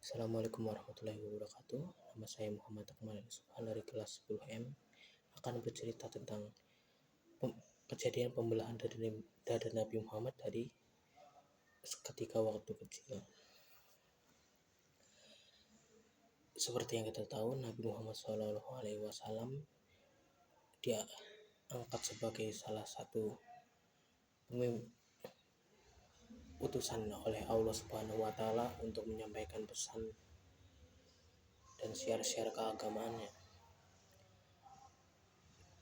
Assalamualaikum warahmatullahi wabarakatuh. Nama saya Muhammad Akmal Subhan dari kelas 10M akan bercerita tentang kejadian pembelahan dada Nabi Muhammad dari ketika waktu kecil. Seperti yang kita tahu, Nabi Muhammad SAW dia angkat sebagai salah satu utusan oleh Allah Subhanahu wa Ta'ala untuk menyampaikan pesan dan syiar-syiar keagamaannya.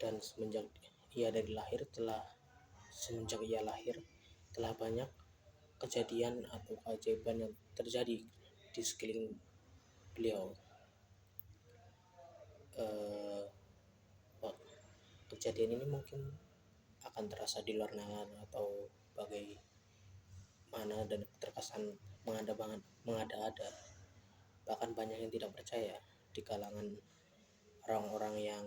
Dan semenjak ia lahir telah banyak kejadian atau keajaiban yang terjadi di sekeliling beliau. Kejadian ini mungkin akan terasa di luar nalar atau bagaimana dan terkesan mengada-ada. Bahkan banyak yang tidak percaya di kalangan orang-orang yang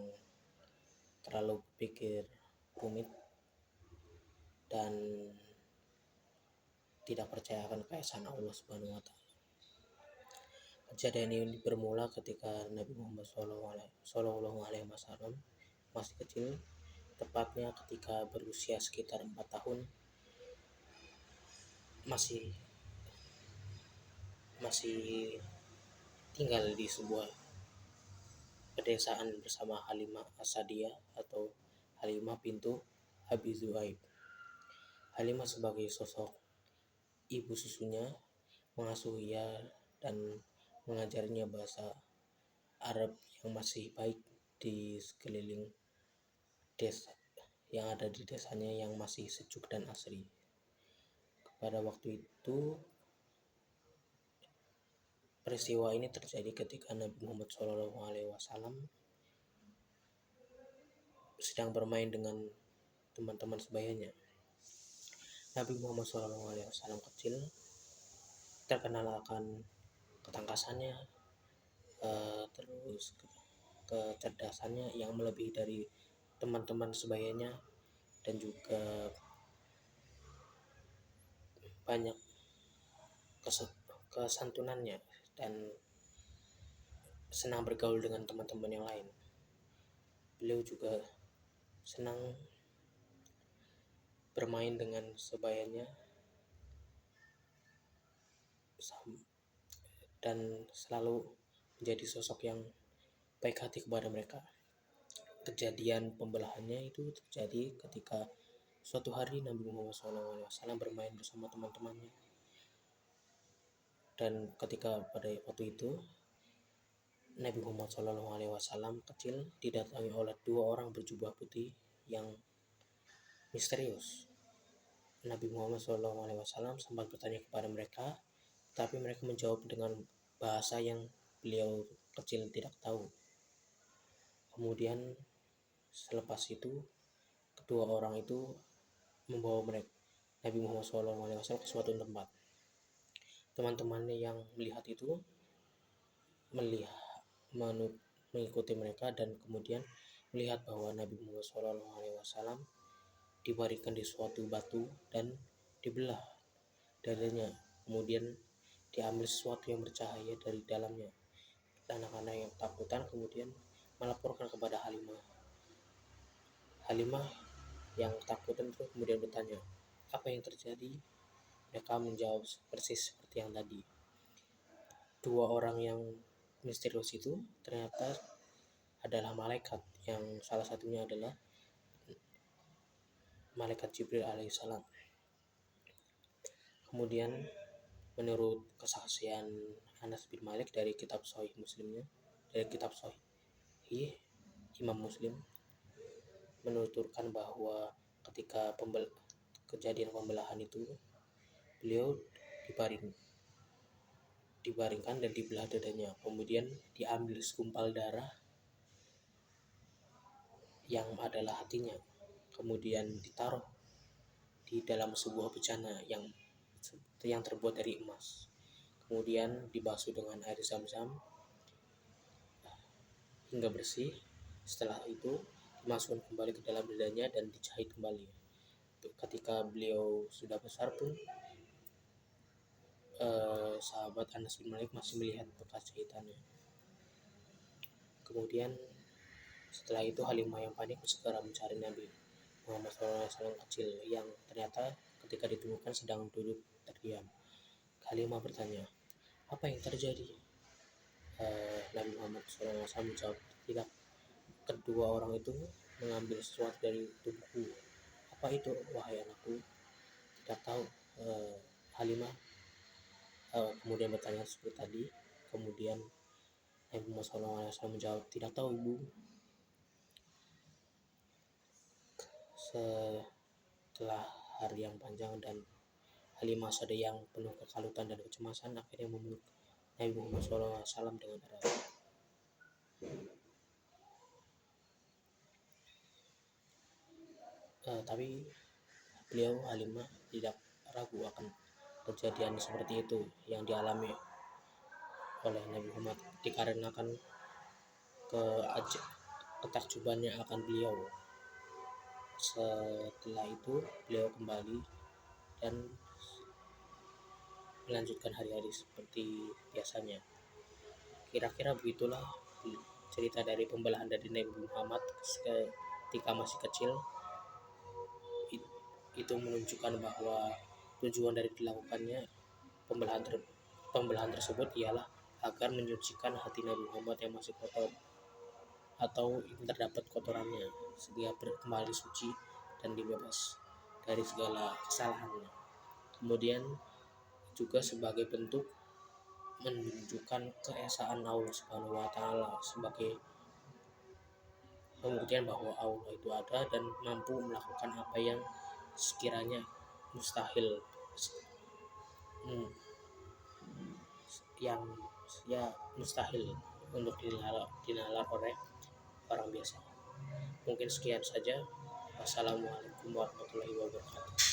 terlalu berpikir rumit dan tidak percaya akan keesaan Allah Subhanahu wa Ta'ala. Kejadian ini bermula ketika Nabi Muhammad SAW masih kecil, tepatnya ketika berusia sekitar 4 tahun, masih tinggal di sebuah pedesaan bersama Halimah As-Sa'diyah atau Halimah bintu Abi Zuhaib. Halimah sebagai sosok ibu susunya mengasuh ia dan mengajarinya bahasa Arab yang masih baik di sekeliling desa yang ada di desanya yang masih sejuk dan asri. Pada waktu itu peristiwa ini terjadi ketika Nabi Muhammad SAW sedang bermain dengan teman-teman sebayanya. Nabi Muhammad SAW kecil terkenal akan ketangkasannya, terus kecerdasannya yang melebihi dari teman-teman sebayanya, dan juga banyak kesantunannya dan senang bergaul dengan teman-teman yang lain. Beliau juga senang bermain dengan sebayanya dan selalu menjadi sosok yang baik hati kepada mereka. Kejadian pembelahannya itu terjadi ketika suatu hari Nabi Muhammad SAW bermain bersama teman-temannya, dan ketika pada waktu itu Nabi Muhammad SAW kecil didatangi oleh 2 orang berjubah putih yang misterius. Nabi Muhammad SAW sempat bertanya kepada mereka, tapi mereka menjawab dengan bahasa yang beliau kecil tidak tahu. Kemudian selepas itu kedua orang itu membawa Nabi Muhammad SAW ke suatu tempat. Teman-temannya yang melihat itu mengikuti mereka dan kemudian melihat bahwa Nabi Muhammad SAW dibaringkan di suatu batu dan dibelah dadanya, kemudian diambil sesuatu yang bercahaya dari dalamnya. Anak-anak yang takutan kemudian melaporkan kepada Halimah yang takutan itu kemudian bertanya, apa yang terjadi? Mereka menjawab persis seperti yang tadi. 2 orang yang misterius itu ternyata adalah malaikat, yang salah satunya adalah malaikat Jibril alaihissalam. Kemudian menurut kesaksian Anas bin Malik dari kitab Sahih Imam Muslim menuturkan bahwa ketika kejadian pembelahan itu beliau dibaringkan dan dibelah dadanya, kemudian diambil segumpal darah yang adalah hatinya, kemudian ditaruh di dalam sebuah bejana yang terbuat dari emas, kemudian dibasuh dengan air zam-zam hingga bersih. Setelah itu dimasukkan kembali ke dalam dadanya dan dijahit kembali. Ketika beliau sudah besar pun sahabat Anas bin Malik masih melihat bekas jahitannya. Kemudian setelah itu Halimah yang panik segera mencari Nabi Muhammad SAW kecil yang ternyata ketika ditemukan sedang duduk terdiam. Halimah bertanya, apa yang terjadi? Nabi Muhammad SAW menjawab, tidak. Kedua orang itu mengambil sesuatu dari tubuhku. Apa itu, wahai anakku? Tidak tahu. Halimah kemudian bertanya seperti tadi. Kemudian Nabi Muhammad SAW menjawab, tidak tahu, ibu. Setelah hari yang panjang dan Halimah yang penuh kekalutan dan kecemasan akhirnya memeluk Nabi Muhammad SAW dengan erat. Tapi beliau Halimah tidak ragu akan kejadian seperti itu yang dialami oleh Nabi Muhammad dikarenakan ketakjubannya akan beliau. Setelah itu beliau kembali dan melanjutkan hari-hari seperti biasanya. Kira-kira begitulah cerita dari pembelahan dari Nabi Muhammad ketika masih kecil. Itu menunjukkan bahwa tujuan dari dilakukannya pembelahan tersebut ialah agar menyucikan hati Nabi Muhammad yang masih kotor atau terdapat kotorannya sehingga kembali suci dan dibebas dari segala kesalahannya. Kemudian juga sebagai bentuk menunjukkan keesaan Allah Subhanahu wa taala sebagai pembuktian bahwa Allah itu ada dan mampu melakukan apa yang sekiranya mustahil, yang mustahil untuk dinalar oleh orang biasa. Mungkin sekian saja. Wassalamualaikum warahmatullahi wabarakatuh.